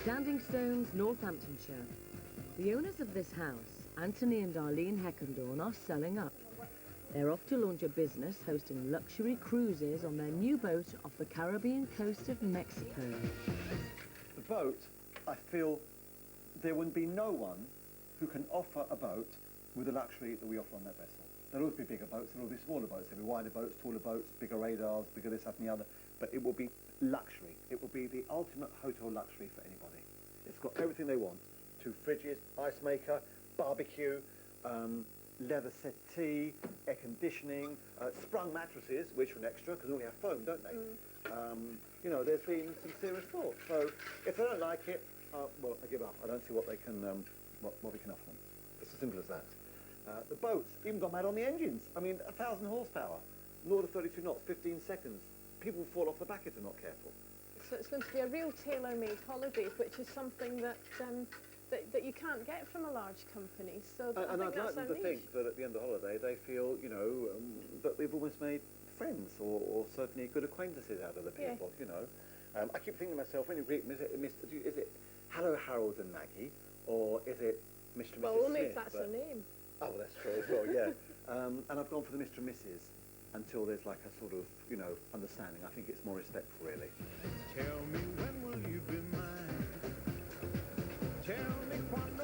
Standing Stones, Northamptonshire. The owners of this house, Anthony and Arlene Heckendorn, are selling up. They're off to launch a business hosting luxury cruises on their new boat off the Caribbean coast of Mexico. The boat, I feel there would be no one who can offer a boat with the luxury that we offer on that vessel. There'll always be bigger boats, there'll always be smaller boats, there'll be wider boats, taller boats, bigger radars, bigger this, that and the other, but it will be luxury. It will be the ultimate hotel luxury for anybody. It's got everything they want. 2 fridges, ice maker, barbecue, leather settee, air conditioning, sprung mattresses, which are an extra, because they all have foam, don't they? You know, there's been some serious thought. So if they don't like it, well, I give up. I don't see what they can, what we can offer them. It's as simple as that. The boats even gone mad on the engines. I mean, 1,000 horsepower, north of 32 knots, 15 seconds. People will fall off the back if they're not careful. So it's going to be a real tailor-made holiday, which is something that that you can't get from a large company. So and I'd like them to think that at the end of the holiday they feel, you know, that we've almost made friends or certainly good acquaintances out of the people, you know. I keep thinking to myself, when you greet them, is it hello Harold and Maggie, or is it Mr. and Mrs. Well, only Smith? if that's their name. Oh, well, that's true as well, yeah. And I've gone for the Mr. and Mrs. until there's like a sort of, you know, understanding. I think it's more respectful, really. Tell me when will you be mine? Tell me quando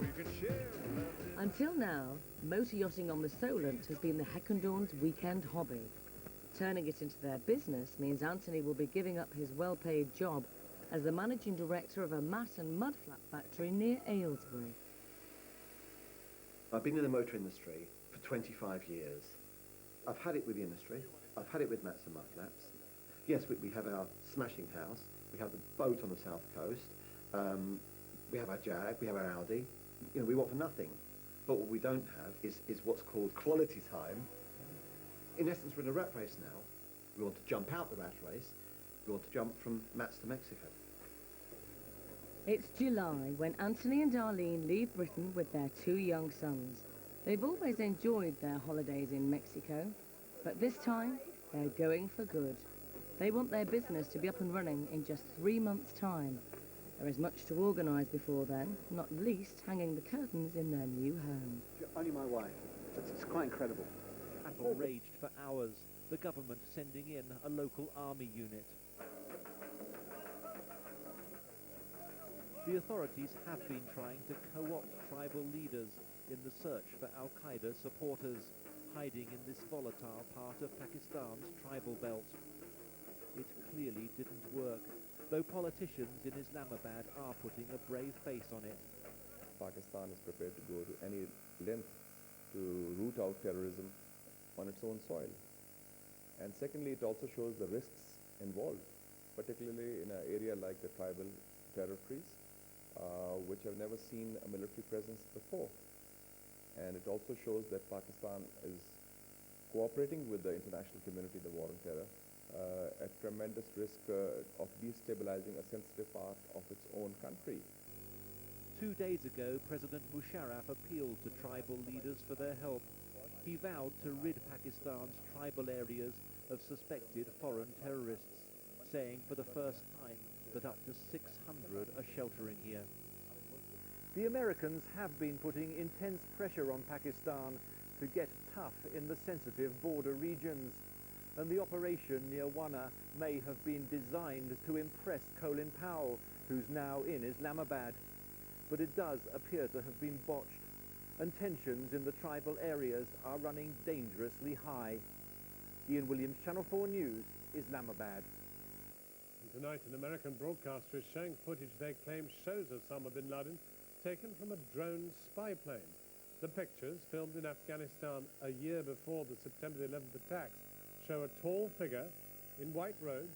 we can share love. Until now, motor yachting on the Solent has been the Heckendorns' weekend hobby. Turning it into their business means Anthony will be giving up his well-paid job as the managing director of a mat and mud flat factory near Aylesbury. I've been in the motor industry for 25 years. I've had it with the industry. I've had it with mats and mud flaps. Yes, we have our smashing house. We have the boat on the south coast. We have our Jag. We have our Audi. You know, we want for nothing. But what we don't have is what's called quality time. In essence, we're in a rat race now. We want to jump out the rat race. We want to jump from mats to Mexico. It's July when Anthony and Arlene leave Britain with their 2 young sons. They've always enjoyed their holidays in Mexico, but this time they're going for good. They want their business to be up and running in just 3 months' time. There is much to organise before then, not least hanging the curtains in their new home. Only my wife. It's quite incredible. Battle raged for hours, the government sending in a local army unit. The authorities have been trying to co-opt tribal leaders in the search for Al-Qaeda supporters, hiding in this volatile part of Pakistan's tribal belt. It clearly didn't work, though politicians in Islamabad are putting a brave face on it. Pakistan is prepared to go to any length to root out terrorism on its own soil. And secondly, it also shows the risks involved, particularly in an area like the tribal territories, which have never seen a military presence before. And it also shows that Pakistan is cooperating with the international community in the war on terror at tremendous risk of destabilizing a sensitive part of its own country. 2 days ago, President Musharraf appealed to tribal leaders for their help. He vowed to rid Pakistan's tribal areas of suspected foreign terrorists, saying for the first time that up to 600 are sheltering here. The Americans have been putting intense pressure on Pakistan to get tough in the sensitive border regions, and the operation near Wana may have been designed to impress Colin Powell, who's now in Islamabad. But it does appear to have been botched, and tensions in the tribal areas are running dangerously high. Ian Williams, Channel 4 News, Islamabad. Tonight, an American broadcaster is showing footage they claim shows Osama bin Laden taken from a drone spy plane. The pictures, filmed in Afghanistan a year before the September the 11th attacks, show a tall figure in white robes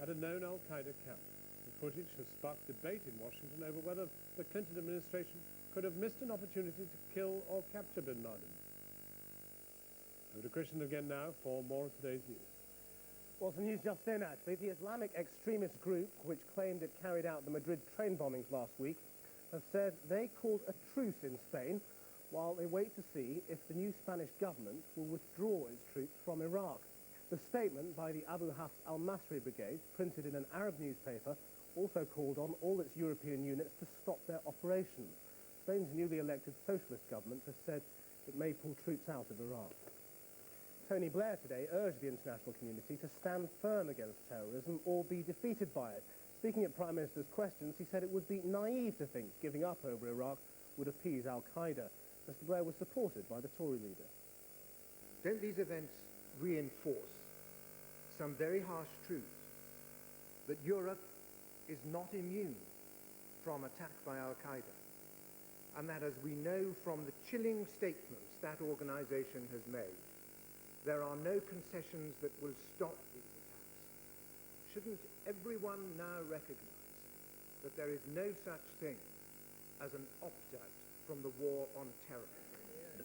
at a known Al-Qaeda camp. The footage has sparked debate in Washington over whether the Clinton administration could have missed an opportunity to kill or capture bin Laden. Over to Christian again now for more of today's news. Well, some news just in, actually. The Islamic extremist group, which claimed it carried out the Madrid train bombings last week, have said they called a truce in Spain while they wait to see if the new Spanish government will withdraw its troops from Iraq. The statement by the Abu Hafs al-Masri Brigade, printed in an Arab newspaper, also called on all its European units to stop their operations. Spain's newly elected socialist government has said it may pull troops out of Iraq. Tony Blair today urged the international community to stand firm against terrorism or be defeated by it. Speaking at Prime Minister's questions, he said it would be naive to think giving up over Iraq would appease al-Qaeda. Mr. Blair was supported by the Tory leader. Don't these events reinforce some very harsh truths? That Europe is not immune from attack by al-Qaeda, and that, as we know from the chilling statements that organization has made, there are no concessions that will stop these attacks. Shouldn't everyone now recognize that there is no such thing as an opt-out from the war on terror?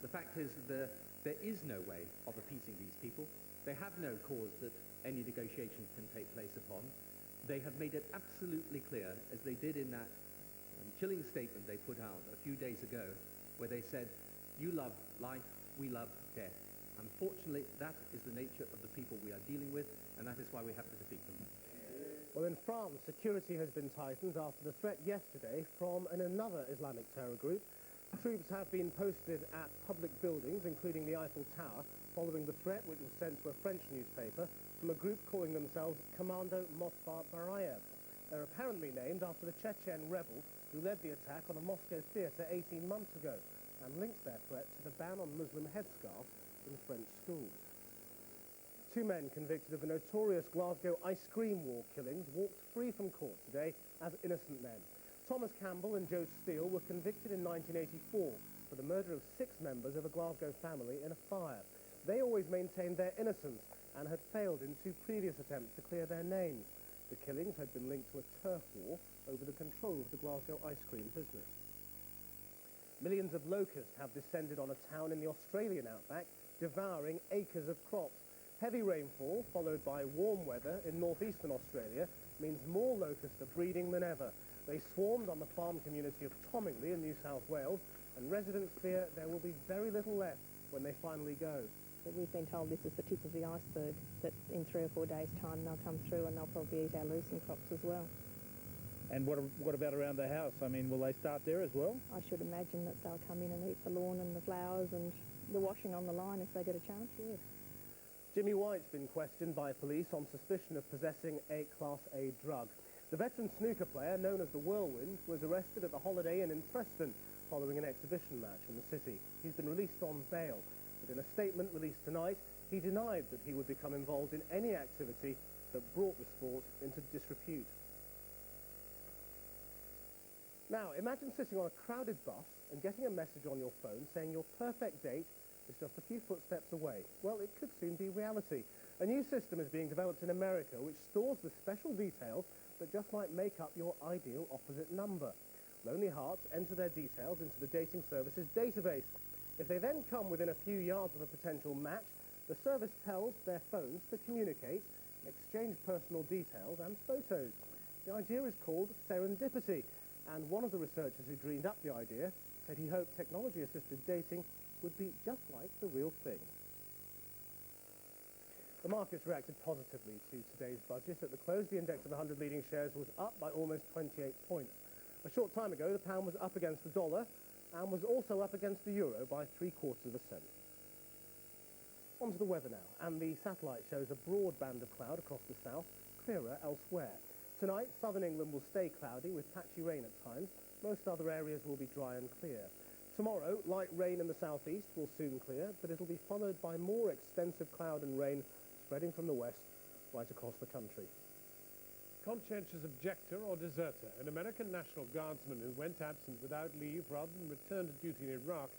The fact is that there is no way of appeasing these people. They have no cause that any negotiations can take place upon. They have made it absolutely clear, as they did in that chilling statement they put out a few days ago, where they said, you love life, we love death. Unfortunately, that is the nature of the people we are dealing with, and that is why we have to defeat them. Well, in France, security has been tightened after the threat yesterday from another Islamic terror group. Troops have been posted at public buildings, including the Eiffel Tower, following the threat, which was sent to a French newspaper, from a group calling themselves Commando Mossad Barayev. They're apparently named after the Chechen rebel who led the attack on a Moscow theatre 18 months ago and links their threat to the ban on Muslim headscarves in French schools. Two men convicted of the notorious Glasgow ice cream war killings walked free from court today as innocent men. Thomas Campbell and Joe Steele were convicted in 1984 for the murder of 6 members of a Glasgow family in a fire. They always maintained their innocence and had failed in 2 previous attempts to clear their names. The killings had been linked to a turf war over the control of the Glasgow ice cream business. Millions of locusts have descended on a town in the Australian outback, devouring acres of crops. Heavy rainfall, followed by warm weather in northeastern Australia, means more locusts are breeding than ever. They swarmed on the farm community of Tomingley in New South Wales, and residents fear there will be very little left when they finally go. But we've been told this is the tip of the iceberg, that in 3 or 4 days' time they'll come through and they'll probably eat our lucerne crops as well. And what about around the house? I mean, will they start there as well? I should imagine that they'll come in and eat the lawn and the flowers and the washing on the line if they get a chance, yes. Jimmy White's been questioned by police on suspicion of possessing a Class A drug. The veteran snooker player, known as the Whirlwind, was arrested at the Holiday Inn in Preston following an exhibition match in the city. He's been released on bail, but in a statement released tonight, he denied that he would become involved in any activity that brought the sport into disrepute. Now, imagine sitting on a crowded bus and getting a message on your phone saying your perfect date is just a few footsteps away. Well, it could soon be reality. A new system is being developed in America which stores the special details that just might make up your ideal opposite number. Lonely hearts enter their details into the dating service's database. If they then come within a few yards of a potential match, the service tells their phones to communicate, exchange personal details and photos. The idea is called serendipity, and one of the researchers who dreamed up the idea said he hoped technology-assisted dating would be just like the real thing. The markets reacted positively to today's budget. At the close, the index of 100 leading shares was up by almost 28 points. A short time ago, the pound was up against the dollar and was also up against the euro by 0.75 cents. On to the weather now, and the satellite shows a broad band of cloud across the south, clearer elsewhere. Tonight, southern England will stay cloudy with patchy rain at times. Most other areas will be dry and clear. Tomorrow, light rain in the southeast will soon clear, but it'll be followed by more extensive cloud and rain spreading from the west right across the country. Conscientious objector or deserter, an American National Guardsman who went absent without leave rather than return to duty in Iraq,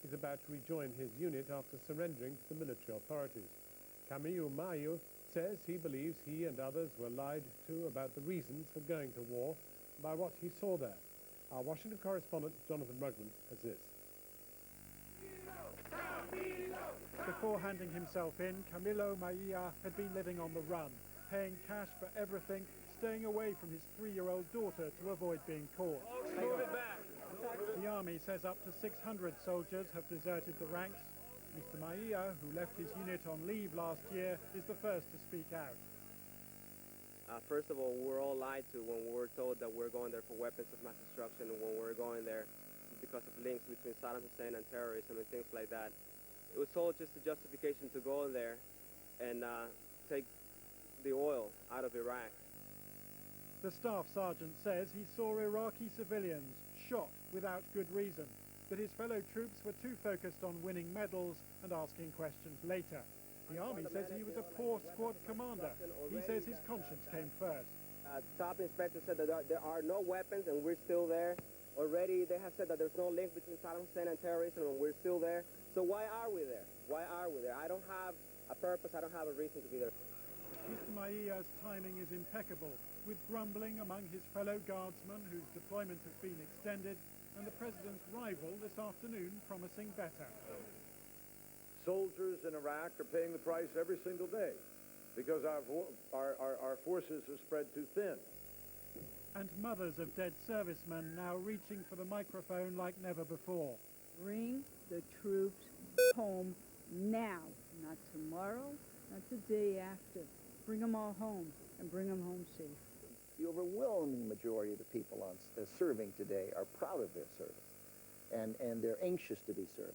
is about to rejoin his unit after surrendering to the military authorities. Camille Mayo says he believes he and others were lied to about the reasons for going to war by what he saw there. Our Washington correspondent, Jonathan Rugman, has this. Before handing himself in, Camilo Maia had been living on the run, paying cash for everything, staying away from his 3-year-old daughter to avoid being caught. The army says up to 600 soldiers have deserted the ranks, Mr. Maia, who left his unit on leave last year, is the first to speak out. First of all, we were all lied to when we were told that we're going there for weapons of mass destruction, and when we were going there because of links between Saddam Hussein and terrorism and things like that. It was all just a justification to go in there and take the oil out of Iraq. The staff sergeant says he saw Iraqi civilians shot without good reason, but his fellow troops were too focused on winning medals and asking questions later. The army says he was a poor squad commander. He says his conscience came first. Top inspector said that there are no weapons and we're still there. Already they have said that there's no link between Saddam Hussein and terrorism and we're still there. So why are we there? Why are we there? I don't have a purpose, I don't have a reason to be there. Mr. Maia's timing is impeccable, with grumbling among his fellow guardsmen whose deployment has been extended, and the president's rival this afternoon promising better. Soldiers in Iraq are paying the price every single day because our forces are spread too thin. And mothers of dead servicemen now reaching for the microphone like never before. Bring the troops home now, not tomorrow, not the day after. Bring them all home and bring them home safe. The overwhelming majority of the people serving today are proud of their service, and they're anxious to be serving.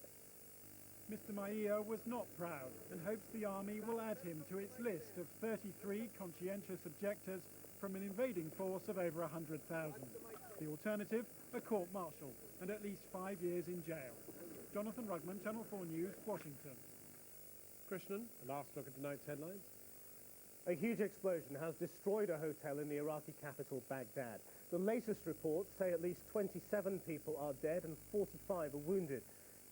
Mr. Maia was not proud and hopes the army will add him to its list of 33 conscientious objectors from an invading force of over 100,000. The alternative, a court-martial and at least 5 years in jail. Jonathan Rugman, Channel 4 News, Washington. Krishnan, a last look at tonight's headlines. A huge explosion has destroyed a hotel in the Iraqi capital, Baghdad. The latest reports say at least 27 people are dead and 45 are wounded.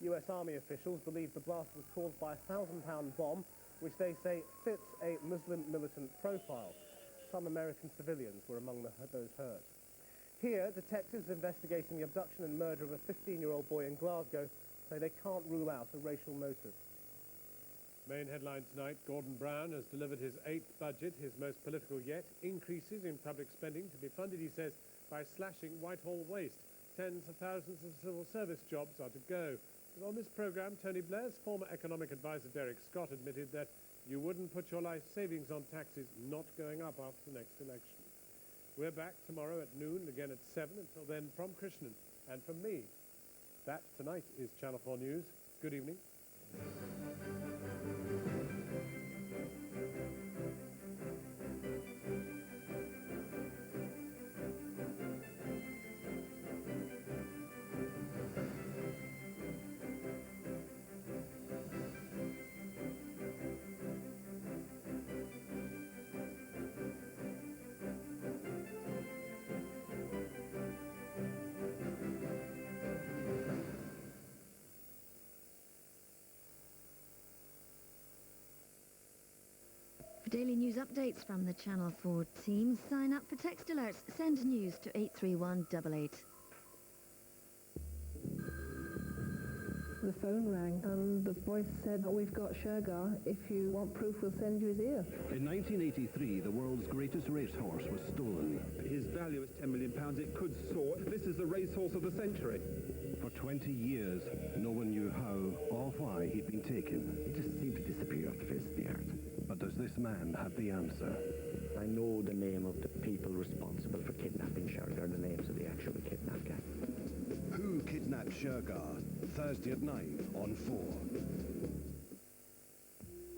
US Army officials believe the blast was caused by a 1,000-pound bomb, which they say fits a Muslim militant profile. Some American civilians were among those hurt. Here, detectives investigating the abduction and murder of a 15-year-old boy in Glasgow say they can't rule out a racial motive. Main headline tonight, Gordon Brown has delivered his 8th budget, his most political yet. Increases in public spending to be funded, he says, by slashing Whitehall waste. Tens of thousands of civil service jobs are to go. But on this programme, Tony Blair's former economic advisor Derek Scott admitted that you wouldn't put your life savings on taxes not going up after the next election. We're back tomorrow at noon, again at 7. Until then, from Krishnan and from me, that tonight is Channel 4 News. Good evening. For daily news updates from the Channel 4 team, sign up for text alerts. Send news to 83188. The phone rang and the voice said, "We've got Shergar. If you want proof, we'll send you his ear." In 1983, the world's greatest racehorse was stolen. His value is £10 million. It could soar. This is the racehorse of the century. For 20 years, no one knew how or why he'd been taken. He just seemed to disappear off the face of the earth. But does this man have the answer? I know the name of the people responsible for kidnapping Shergar, the names of the actual kidnapped guy. Who kidnapped Shergar? Thursday at 9 on 4.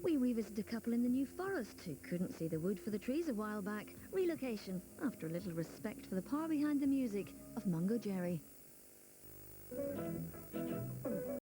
We revisit a couple in the New Forest who couldn't see the wood for the trees a while back. Relocation after a little respect for the power behind the music of Mungo Jerry.